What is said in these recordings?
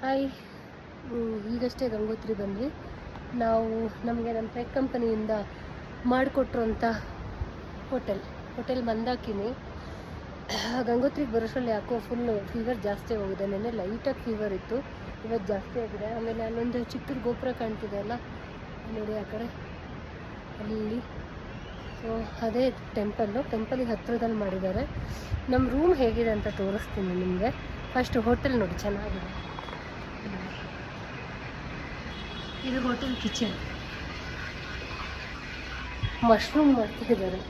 Hi, ಈಗಷ್ಟೇ ಗಂಗೋತ್ರಿ ಬಂದ್ವಿ. ನಾವು ನಮಗೆ ನಮ್ಮ ಟೆಕ್ ಕಂಪನಿಯಿಂದ ಮಾಡಿಕೊಟ್ರಂಥ ಹೋಟೆಲ್ ಮಂದಾಕಿನಿ. ಗಂಗೋತ್ರಿಗೆ ಬರೋಷ್ಟರಲ್ಲಿ ಯಾಕೋ ಫುಲ್ಲು ಫೀವರ್ ಜಾಸ್ತಿ ಹೋಗಿದೆ. ನೆನ್ನೆ ಲೈಟಾಗಿ ಫೀವರ್ ಇತ್ತು, ಇವತ್ತು ಜಾಸ್ತಿ ಆಗಿದೆ. ಆಮೇಲೆ ಅಲ್ಲೊಂದು ಚಿಕ್ಕದ ಗೋಪುರ ಕಾಣ್ತಿದೆ ಅಲ್ಲ ನೋಡಿ ಆ ಕಡೆ, ಅಲ್ಲಿ ಸೊ ಅದೇ ಟೆಂಪಲಿಗೆ ಹತ್ತಿರದಲ್ಲಿ ಮಾಡಿದ್ದಾರೆ. ನಮ್ಮ ರೂಮ್ ಹೇಗಿದೆ ಅಂತ ತೋರಿಸ್ತೀನಿ ನಿಮಗೆ. ಫಸ್ಟ್ ಹೋಟೆಲ್ ನೋಡಿ, ಚೆನ್ನಾಗಿದೆ. ಇದು ಹೋಟೆಲ್ ಕಿಚನ್. ಮಶ್ರೂಮ್ ಮಾಡ್ತಿದ್ದಾರೆ.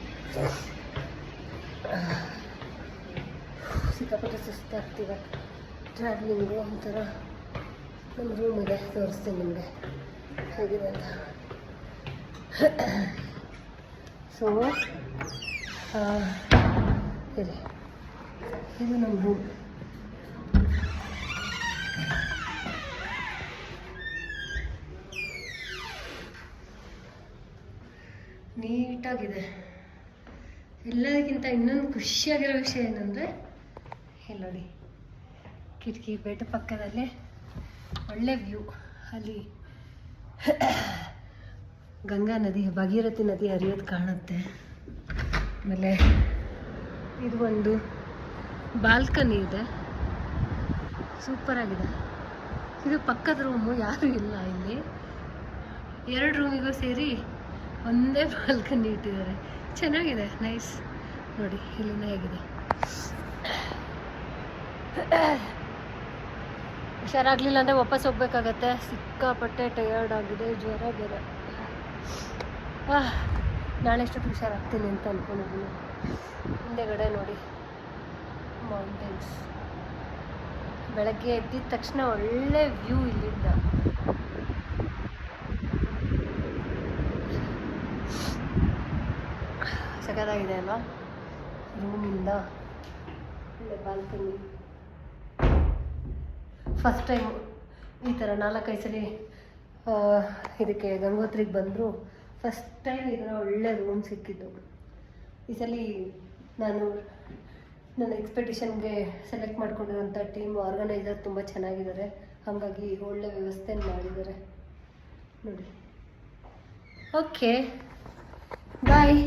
ಸಿಕ್ಕಾಪಟ್ಟೆ ಸುಸ್ತಾಗ್ತಿದೆ ಟ್ರಾವೆಲಿಂಗು. ಒಂಥರ ನಮ್ಮ ರೂಮ್ ಇದೆ, ತೋರಿಸ್ತೀನಿ ನಿಮಗೆ ಹೇಗಿದೆ ಅಂತ. ಸೊ ಇದು ನಮ್ಮ ರೂಮ್. ನೀಟಾಗಿದೆ. ಎಲ್ಲದಕ್ಕಿಂತ ಇನ್ನೊಂದು ಖುಷಿಯಾಗಿರೋ ವಿಷಯ ಏನಂದರೆ, ಇಲ್ಲಿ ನೋಡಿ, ಕಿಟಕಿ ಬೆಡ್ ಪಕ್ಕದಲ್ಲೇ ಒಳ್ಳೆ ವ್ಯೂ. ಅಲ್ಲಿ ಗಂಗಾ ನದಿ, ಭಾಗೀರಥಿ ನದಿ ಹರಿಯೋದು ಕಾಣುತ್ತೆ. ಆಮೇಲೆ ಇದು ಒಂದು ಬಾಲ್ಕನಿ ಇದೆ, ಸೂಪರಾಗಿದೆ. ಇದು ಪಕ್ಕದ ರೂಮು, ಯಾರೂ ಇಲ್ಲ ಇಲ್ಲಿ. 2 ರೂಮಿಗೂ ಸೇರಿ ಒಂದೇ ಬಾಲ್ಕನಿ ಇಟ್ಟಿದ್ದಾರೆ. ಚೆನ್ನಾಗಿದೆ, ನೈಸ್. ನೋಡಿ ಇಲ್ಲಿನ ಹೇಗಿದೆ. ಹುಷಾರಾಗಲಿಲ್ಲ ಅಂದರೆ ವಾಪಸ್ ಹೋಗ್ಬೇಕಾಗತ್ತೆ. ಸಿಕ್ಕಾಪಟ್ಟೆ ಟಯರ್ಡ್ ಆಗಿದೆ, ಜ್ವರ ಬೇರೆ. ನಾಳೆ ಎಷ್ಟೊತ್ತು ಹುಷಾರಾಗ್ತೀನಿ ಅಂತ ಅಂದ್ಕೊಂಡಿದ್ದೀನಿ. ಹಿಂದೆಗಡೆ ನೋಡಿ ಮೌಂಟೇನ್ಸ್. ಬೆಳಗ್ಗೆ ಎದ್ದಿದ ತಕ್ಷಣ ಒಳ್ಳೆ ವ್ಯೂ ಇಲ್ಲಿಂದ. ಸಖತ್ತಾಗಿದೆ ಅಲ್ವಾ? ರೂಮಿಂದ ಒಳ್ಳೆ ಬಾಲ್ಕನಿ. ಫಸ್ಟ್ ಟೈಮ್ ಈ ಥರ 4-5 ಸರಿ ಇದಕ್ಕೆ ಗಂಗೋತ್ರಿಗೆ ಬಂದರು. ಫಸ್ಟ್ ಟೈಮ್ ಈ ಥರ ಒಳ್ಳೆ ರೂಮ್ ಸಿಕ್ಕಿದ್ದು. ಈ ಸಲ ನಾನು ನನ್ನ ಎಕ್ಸ್ಪೆಕ್ಟೇಷನ್ಗೆ ಸೆಲೆಕ್ಟ್ ಮಾಡ್ಕೊಂಡಿರೋಂಥ ಟೀಮ್ ಆರ್ಗನೈಸರ್ ತುಂಬ ಚೆನ್ನಾಗಿದ್ದಾರೆ. ಹಾಗಾಗಿ ಒಳ್ಳೆ ವ್ಯವಸ್ಥೆ ಮಾಡಿದ್ದಾರೆ ನೋಡಿ. ಓಕೆ, ಬಾಯ್.